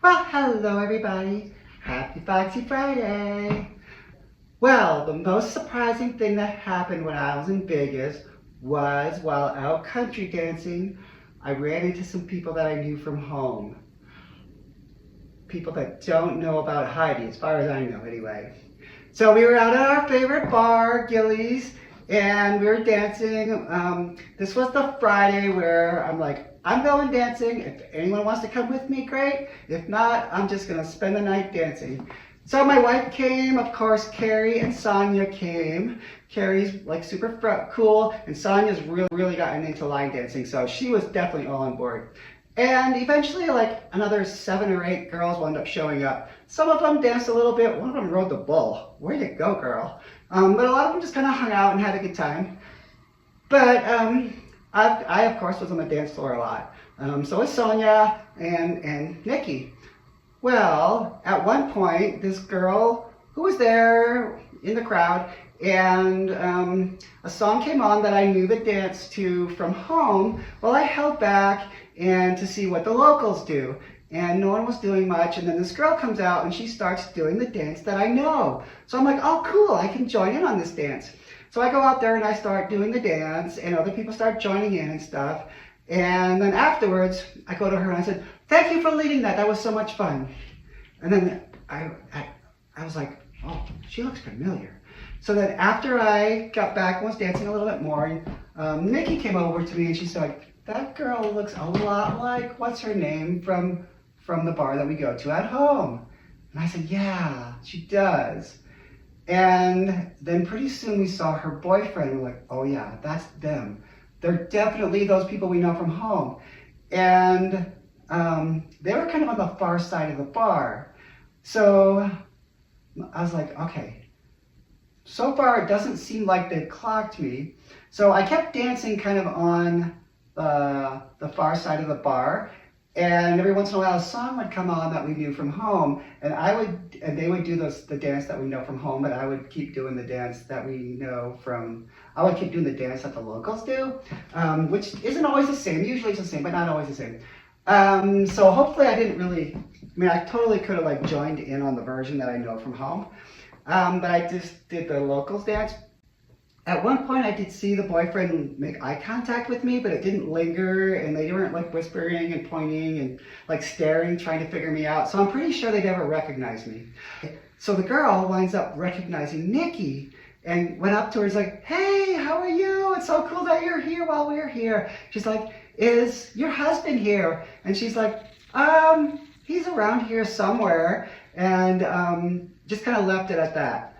Well, hello everybody. Happy Foxy Friday. Well, the most surprising thing that happened when I was in Vegas was while out country dancing, I ran into some people that I knew from home. People that don't know about Heidi, as far as I know anyway. So we were out at our favorite bar, Gillies, and we were dancing. This was the Friday where I'm like, I'm going dancing. If anyone wants to come with me, great. If not, I'm just gonna spend the night dancing. So my wife came, of course, Carrie and Sonia came. Carrie's like super cool, and Sonia's really gotten into line dancing, so she was definitely all on board. And eventually, like another 7 or 8 girls wound up showing up. Some of them danced a little bit. One of them rode the bull. Way to go, girl. But a lot of them just kind of hung out and had a good time. But I of course, was on the dance floor a lot. So was Sonia and Nikki. Well, at one point, this girl who was there in the crowd, and a song came on that I knew the dance to from home. Well, I held back and to see what the locals do, and no one was doing much. And then this girl comes out and she starts doing the dance that I know. So I'm like, oh cool, I can join in on this dance. So I go out there and I start doing the dance, and other people start joining in and stuff. And then afterwards, I go to her and I said, thank you for leading that. That was so much fun. And then I was like, oh, she looks familiar. So then after I got back and was dancing a little bit more, Nikki came over to me and she's like, that girl looks a lot like, what's her name, from the bar that we go to at home. And I said, yeah, she does. And then pretty soon we saw her boyfriend. We're like, oh yeah, that's them. They're definitely those people we know from home. And they were kind of on the far side of the bar. So I was like, okay, so far it doesn't seem like they've clocked me. So I kept dancing kind of on the far side of the bar. And every once in a while, a song would come on that we knew from home, and they would do the dance that we know from home, but I would keep doing the dance that we know from. I would keep doing the dance that the locals do, which isn't always the same. Usually it's the same, but not always the same. So hopefully I didn't really. I mean, I totally could have like joined in on the version that I know from home, but I just did the locals dance. At one point I did see the boyfriend make eye contact with me, but it didn't linger, and they weren't like whispering and pointing and like staring, trying to figure me out. So I'm pretty sure they never recognized me. So the girl winds up recognizing Nikki and went up to her and was like, hey, how are you? It's so cool that you're here while we're here. She's like, is your husband here? And she's like, he's around here somewhere, and just kind of left it at that.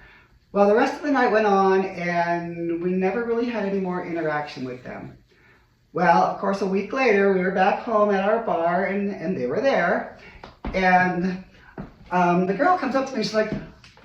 Well, the rest of the night went on, and we never really had any more interaction with them. Well, of course, a week later, we were back home at our bar, and they were there. And the girl comes up to me, she's like,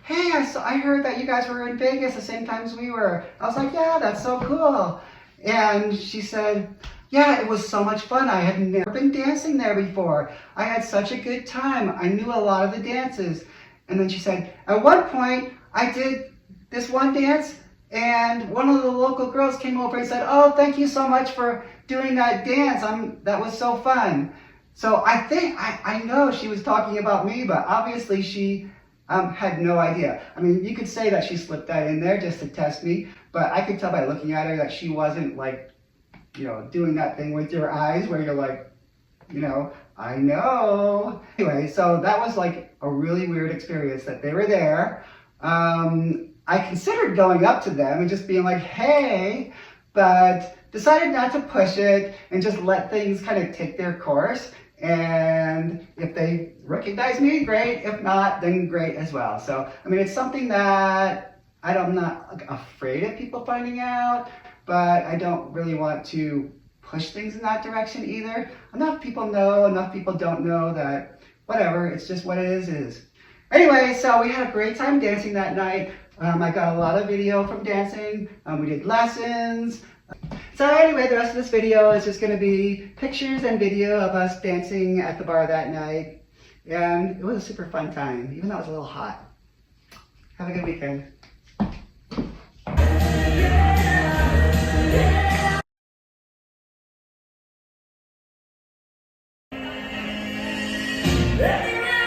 hey, I heard that you guys were in Vegas the same time as we were. I was like, yeah, that's so cool. And she said, yeah, it was so much fun. I had never been dancing there before. I had such a good time. I knew a lot of the dances. And then she said, at one point, I did this one dance, and one of the local girls came over and said, oh, thank you so much for doing that dance. That was so fun. So I think, I know she was talking about me, but obviously she had no idea. I mean, you could say that she slipped that in there just to test me, but I could tell by looking at her that she wasn't like, you know, doing that thing with your eyes where you're like, you know, I know. Anyway, so that was like a really weird experience that they were there. I considered going up to them and just being like, hey, but decided not to push it and just let things kind of take their course. And if they recognize me, great. If not, then great as well. So, I mean, it's something that I'm not afraid of people finding out, but I don't really want to push things in that direction either. Enough people know, enough people don't know that whatever, it's just what it is. Anyway, so we had a great time dancing that night. I got a lot of video from dancing. We did lessons. So anyway, the rest of this video is just going to be pictures and video of us dancing at the bar that night. And it was a super fun time, even though it was a little hot. Have a good weekend. Yeah.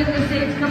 in the States, no